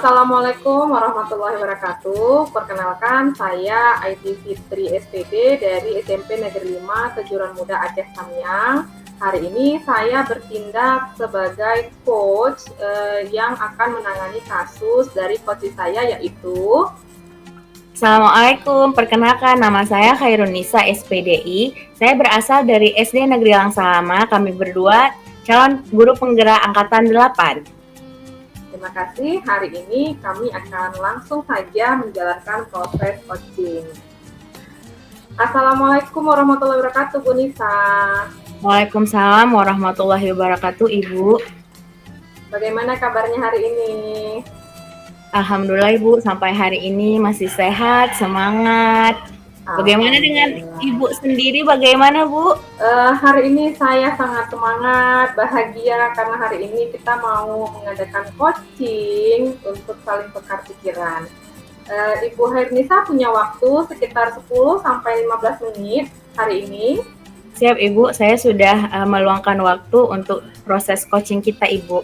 Assalamualaikum warahmatullahi wabarakatuh. Perkenalkan, saya Aiti Fitri SPD dari SMP Negeri 5 Kejuruan Muda Aceh Samyang. Hari ini saya bertindak sebagai coach yang akan menangani kasus dari coach saya, yaitu Assalamualaikum, perkenalkan nama saya Khairunisa SPDI. Saya berasal dari SD Negeri Langsalama. Kami berdua calon guru penggerak angkatan 8. Terima kasih. Hari ini kami akan langsung saja menjalankan proses coaching. Assalamualaikum warahmatullahi wabarakatuh, Bu Nisa. Waalaikumsalam warahmatullahi wabarakatuh, Ibu. Bagaimana kabarnya hari ini? Alhamdulillah, Ibu, sampai hari ini masih sehat, semangat. Bagaimana dengan Ibu sendiri? Bagaimana, Bu? Hari ini saya sangat semangat, bahagia karena hari ini kita mau mengadakan coaching untuk saling tukar pikiran. Ibu Hernisa punya waktu sekitar 10-15 menit hari ini. Siap, Ibu. Saya sudah meluangkan waktu untuk proses coaching kita, Ibu.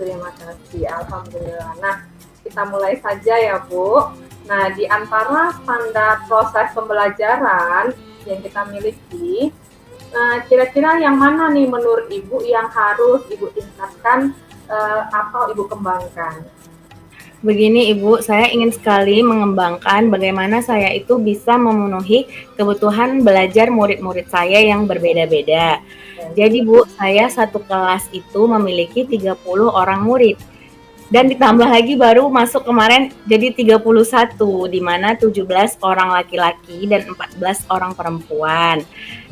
Terima kasih, alhamdulillah. Nah, kita mulai saja ya, Bu. Nah, di antara standar proses pembelajaran yang kita miliki, kira-kira yang mana nih menurut Ibu yang harus Ibu tingkatkan atau Ibu kembangkan? Begini, Ibu, saya ingin sekali mengembangkan bagaimana saya itu bisa memenuhi kebutuhan belajar murid-murid saya yang berbeda-beda. Jadi, Bu, saya satu kelas itu memiliki 30 orang murid. Dan ditambah lagi baru masuk kemarin jadi 31, di mana 17 orang laki-laki dan 14 orang perempuan.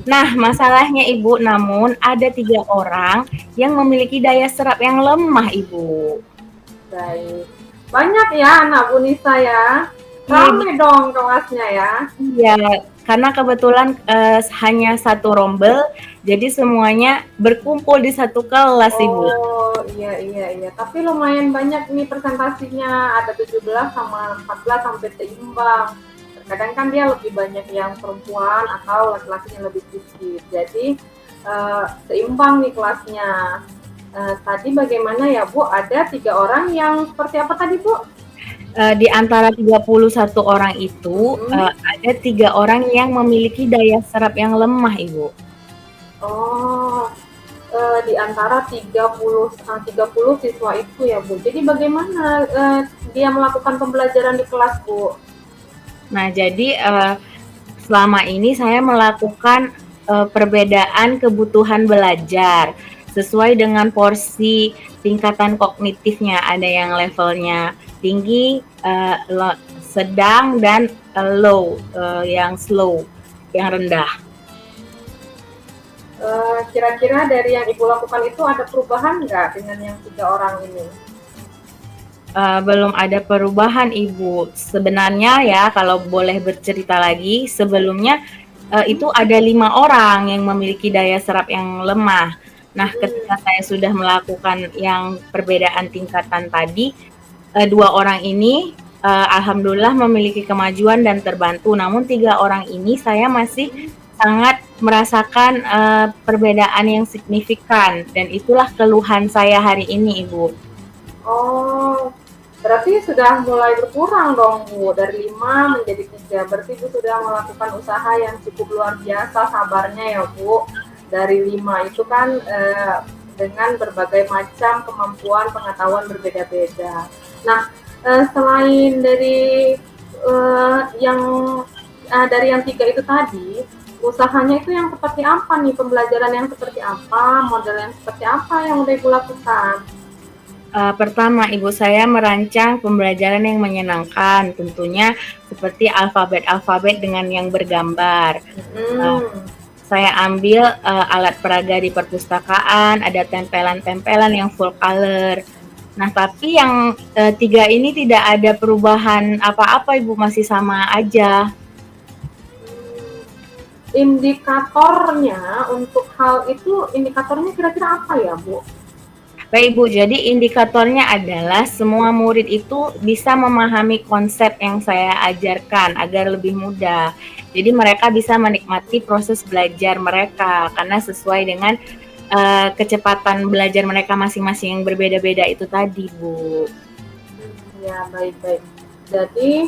Nah, masalahnya Ibu, namun ada 3 orang yang memiliki daya serap yang lemah, Ibu. Baik. Banyak ya anak Bu Nisa ya. Ramai dong kelasnya ya. Iya, karena kebetulan hanya satu rombel, jadi semuanya berkumpul di satu kelas, Ibu. Oh, iya. Tapi lumayan banyak nih presentasinya, ada 17 sama 14 sampai seimbang. Terkadang kan dia lebih banyak yang perempuan atau laki-lakinya lebih sedikit. Jadi seimbang nih kelasnya. Tadi bagaimana ya, Bu? Ada 3 orang yang seperti apa tadi, Bu? Di antara 31 orang itu ada 3 orang yang memiliki daya serap yang lemah, Ibu. Oh, di antara 30 siswa itu ya, Bu. Jadi bagaimana dia melakukan pembelajaran di kelas, Bu? Nah, jadi selama ini saya melakukan perbedaan kebutuhan belajar sesuai dengan porsi tingkatan kognitifnya. Ada yang levelnya tinggi, sedang, dan low, yang slow, yang rendah. Kira-kira dari yang Ibu lakukan itu ada perubahan nggak dengan yang 3 orang ini? Belum ada perubahan, Ibu. Sebenarnya ya, kalau boleh bercerita lagi, sebelumnya itu ada 5 orang yang memiliki daya serap yang lemah. Nah, ketika saya sudah melakukan yang perbedaan tingkatan tadi, 2 orang ini alhamdulillah memiliki kemajuan dan terbantu. Namun 3 orang ini saya masih sangat merasakan perbedaan yang signifikan, dan itulah keluhan saya hari ini, Ibu. Oh, berarti sudah mulai berkurang dong, Bu, dari 5 menjadi 3. Berarti Bu sudah melakukan usaha yang cukup luar biasa sabarnya ya, Bu. Dari 5 itu kan dengan berbagai macam kemampuan pengetahuan berbeda-beda. Nah, selain dari dari yang 3 itu tadi, usahanya itu yang seperti apa nih? Pembelajaran yang seperti apa? Model yang seperti apa yang udah Ibu lakukan? Pertama, Ibu, saya merancang pembelajaran yang menyenangkan, tentunya seperti alfabet-alfabet dengan yang bergambar. Saya ambil alat peraga di perpustakaan, ada tempelan-tempelan yang full color. Nah, tapi yang 3 ini tidak ada perubahan apa-apa, Ibu, masih sama aja. Indikatornya untuk hal itu, indikatornya kira-kira apa ya, Bu? Baik, Bu, jadi indikatornya adalah semua murid itu bisa memahami konsep yang saya ajarkan agar lebih mudah. Jadi mereka bisa menikmati proses belajar mereka karena sesuai dengan kecepatan belajar mereka masing-masing yang berbeda-beda itu tadi, Bu. Ya, baik-baik. Jadi,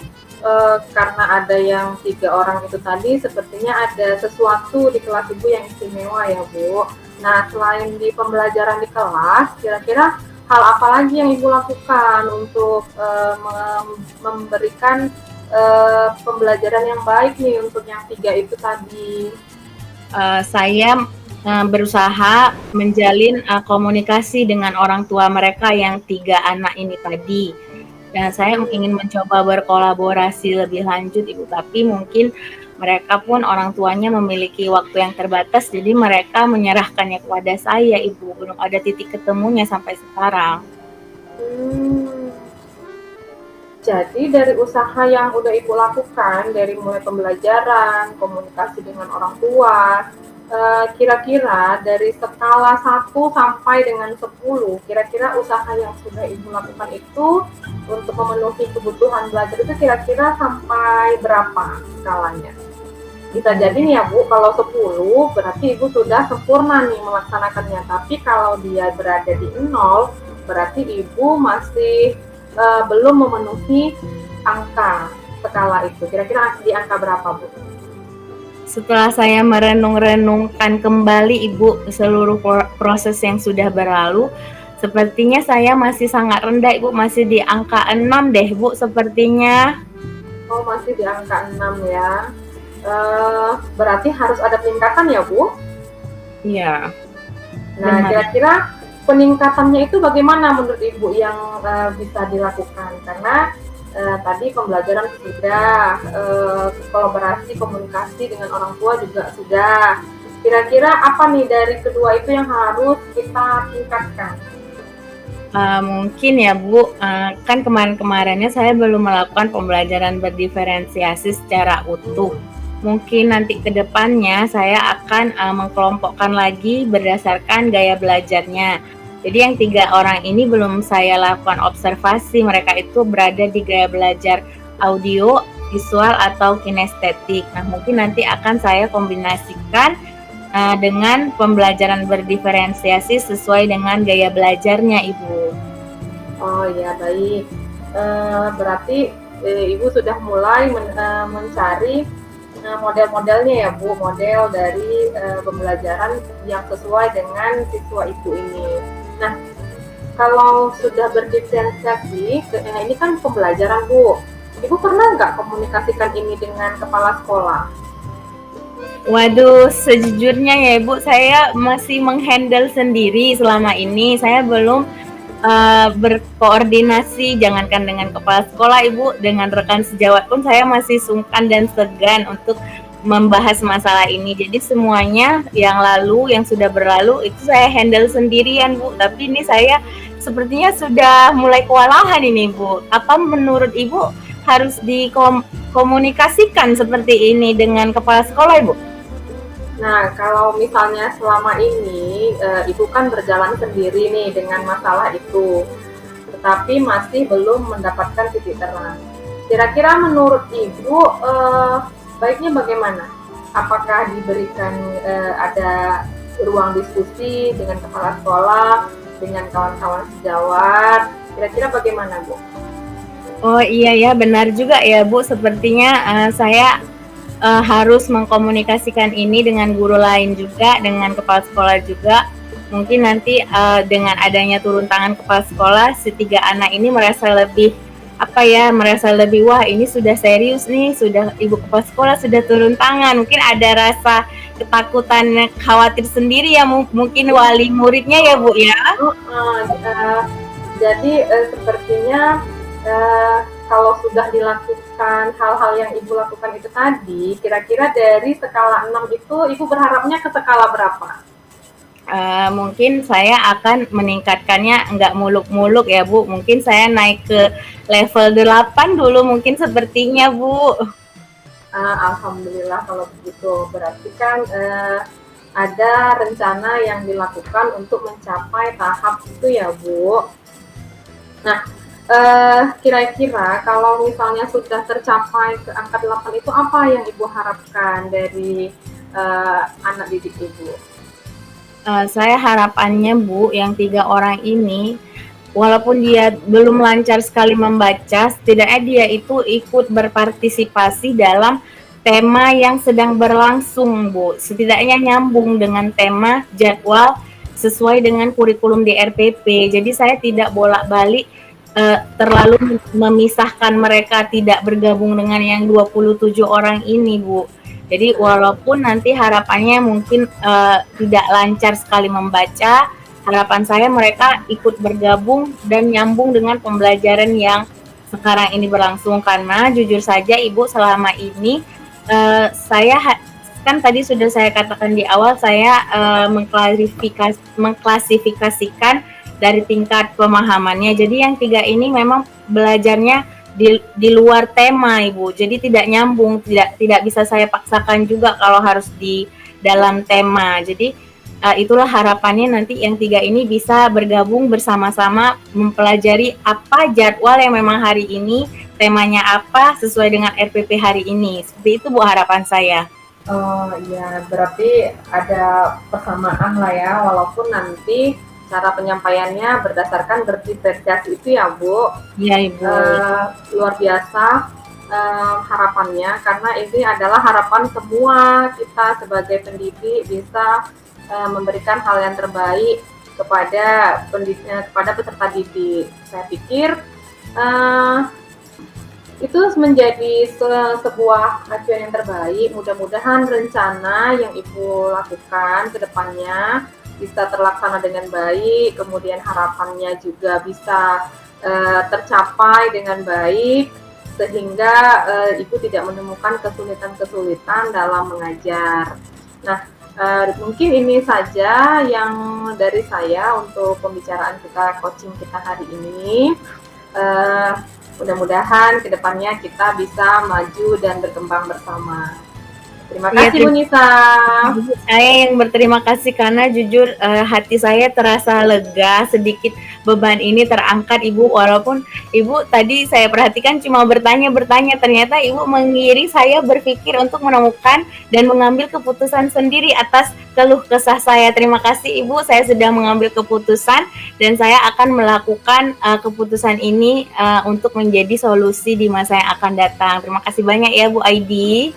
karena ada yang 3 orang itu tadi, sepertinya ada sesuatu di kelas Ibu yang istimewa ya, Bu. Nah, selain di pembelajaran di kelas, kira-kira hal apa lagi yang Ibu lakukan untuk, memberikan, pembelajaran yang baik nih untuk yang 3 itu tadi? Saya berusaha menjalin komunikasi dengan orang tua mereka yang 3 anak ini tadi. Dan saya ingin mencoba berkolaborasi lebih lanjut, Ibu, tapi mungkin mereka pun orang tuanya memiliki waktu yang terbatas, jadi mereka menyerahkannya kepada saya, Ibu. Belum ada titik ketemunya sampai sekarang. Hmm. Jadi dari usaha yang udah Ibu lakukan, dari mulai pembelajaran, komunikasi dengan orang tua, kira-kira dari skala 1 sampai dengan 10, kira-kira usaha yang sudah Ibu lakukan itu untuk memenuhi kebutuhan belajar itu kira-kira sampai berapa skalanya? Bisa jadi nih ya Bu, kalau 10 berarti Ibu sudah sempurna nih melaksanakannya. Tapi kalau dia berada di 0, berarti Ibu masih belum memenuhi angka skala itu. Kira-kira di angka berapa, Bu? Setelah saya merenung-renungkan kembali, Ibu, seluruh proses yang sudah berlalu, sepertinya saya masih sangat rendah, Ibu, masih di angka 6 deh, Bu, sepertinya. Oh, masih di angka 6 ya. Berarti harus ada peningkatan ya, Bu? Iya. Nah, Benar. kira-kira peningkatannya itu bagaimana menurut Ibu yang bisa dilakukan? Karena tadi pembelajaran sudah, kolaborasi, komunikasi dengan orang tua juga sudah. Kira-kira apa nih dari kedua itu yang harus kita tingkatkan? Mungkin ya Bu, kan kemarin-kemarinnya saya belum melakukan pembelajaran berdiferensiasi secara utuh. Mungkin nanti ke depannya saya akan mengkelompokkan lagi berdasarkan gaya belajarnya. Jadi yang 3 orang ini belum saya lakukan observasi, mereka itu berada di gaya belajar audio, visual, atau kinestetik. Nah, mungkin nanti akan saya kombinasikan dengan pembelajaran berdiferensiasi sesuai dengan gaya belajarnya, Ibu. Oh ya, baik. Berarti Ibu sudah mulai mencari model-modelnya ya Bu, model dari pembelajaran yang sesuai dengan siswa Ibu ini. Nah, kalau sudah berdiferensiasi, ini kan pembelajaran Bu. Ibu pernah nggak komunikasikan ini dengan kepala sekolah? Waduh, sejujurnya ya Ibu, saya masih menghandle sendiri selama ini. Saya belum berkoordinasi, jangankan dengan kepala sekolah Ibu, dengan rekan sejawat pun saya masih sungkan dan segan untuk membahas masalah ini. Jadi semuanya yang lalu, yang sudah berlalu itu saya handle sendirian Bu. Tapi ini saya sepertinya sudah mulai kewalahan ini Bu. Apa menurut Ibu harus dikomunikasikan seperti ini dengan kepala sekolah Ibu? Nah, kalau misalnya selama ini Ibu kan berjalan sendiri nih dengan masalah itu, tetapi masih belum mendapatkan titik terang. Kira-kira menurut Ibu baiknya bagaimana? Apakah diberikan ada ruang diskusi dengan kepala sekolah, dengan kawan-kawan sejawat? Kira-kira bagaimana, Bu? Oh iya ya, benar juga ya Bu. Sepertinya saya harus mengkomunikasikan ini dengan guru lain juga, dengan kepala sekolah juga. Mungkin nanti dengan adanya turun tangan kepala sekolah, si 3 anak ini merasa lebih merasa lebih wah ini sudah serius nih, sudah ibu kepala sekolah sudah turun tangan. Mungkin ada rasa ketakutan, khawatir sendiri ya mungkin wali muridnya ya Bu ya. Jadi sepertinya kalau sudah dilakukan hal-hal yang Ibu lakukan itu tadi, kira-kira dari skala 6 itu Ibu berharapnya ke skala berapa? Mungkin saya akan meningkatkannya nggak muluk-muluk ya Bu. Mungkin saya naik ke level 8 dulu mungkin sepertinya Bu. Alhamdulillah kalau begitu. Berarti kan ada rencana yang dilakukan untuk mencapai tahap itu ya Bu. Nah, kira-kira kalau misalnya sudah tercapai ke angka 8 itu apa yang Ibu harapkan dari anak didik Ibu? Saya harapannya Bu, yang 3 orang ini walaupun dia belum lancar sekali membaca, setidaknya dia itu ikut berpartisipasi dalam tema yang sedang berlangsung, Bu. Setidaknya nyambung dengan tema jadwal sesuai dengan kurikulum di RPP. Jadi saya tidak bolak-balik terlalu memisahkan mereka tidak bergabung dengan yang 27 orang ini, Bu. Jadi walaupun nanti harapannya mungkin tidak lancar sekali membaca, harapan saya mereka ikut bergabung dan nyambung dengan pembelajaran yang sekarang ini berlangsung, karena jujur saja Ibu selama ini saya kan tadi sudah saya katakan di awal, saya mengklasifikasikan dari tingkat pemahamannya. Jadi yang 3 ini memang belajarnya di luar tema, Ibu. Jadi tidak nyambung, tidak bisa saya paksakan juga kalau harus di dalam tema. Jadi itulah harapannya nanti yang 3 ini bisa bergabung bersama-sama mempelajari apa jadwal yang memang hari ini, temanya apa sesuai dengan RPP hari ini. Seperti itu, Bu, harapan saya. Oh iya, berarti ada persamaan lah ya, walaupun nanti cara penyampaiannya berdasarkan berdiferensiasi itu ya, Bu. Iya, Ibu. Luar biasa harapannya, karena ini adalah harapan semua kita sebagai pendidik bisa memberikan hal yang terbaik kepada peserta didik. Saya pikir itu menjadi sebuah acuan yang terbaik. Mudah-mudahan rencana yang Ibu lakukan ke depannya bisa terlaksana dengan baik, kemudian harapannya juga bisa tercapai dengan baik, sehingga Ibu tidak menemukan kesulitan-kesulitan dalam mengajar. Nah, mungkin ini saja yang dari saya untuk pembicaraan kita, coaching kita hari ini. Mudah-mudahan kedepannya kita bisa maju dan berkembang bersama. Terima kasih, Bu Nisa. Saya yang berterima kasih karena jujur hati saya terasa lega, sedikit beban ini terangkat, Ibu. Walaupun Ibu tadi saya perhatikan cuma bertanya-bertanya, ternyata Ibu mengiring saya berpikir untuk menemukan dan mengambil keputusan sendiri atas keluh kesah saya. Terima kasih, Ibu, saya sudah mengambil keputusan dan saya akan melakukan keputusan ini untuk menjadi solusi di masa yang akan datang. Terima kasih banyak ya, Bu Aidi.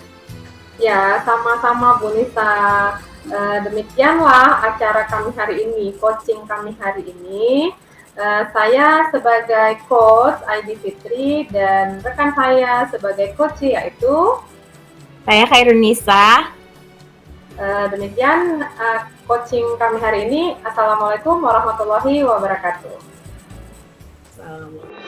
Ya, sama-sama Bu Nisa. Demikianlah acara kami hari ini, coaching kami hari ini. Saya sebagai coach Aidi Fitri dan rekan saya sebagai coach yaitu saya Khairun Nisa. Demikian coaching kami hari ini. Assalamualaikum warahmatullahi wabarakatuh. Assalamualaikum.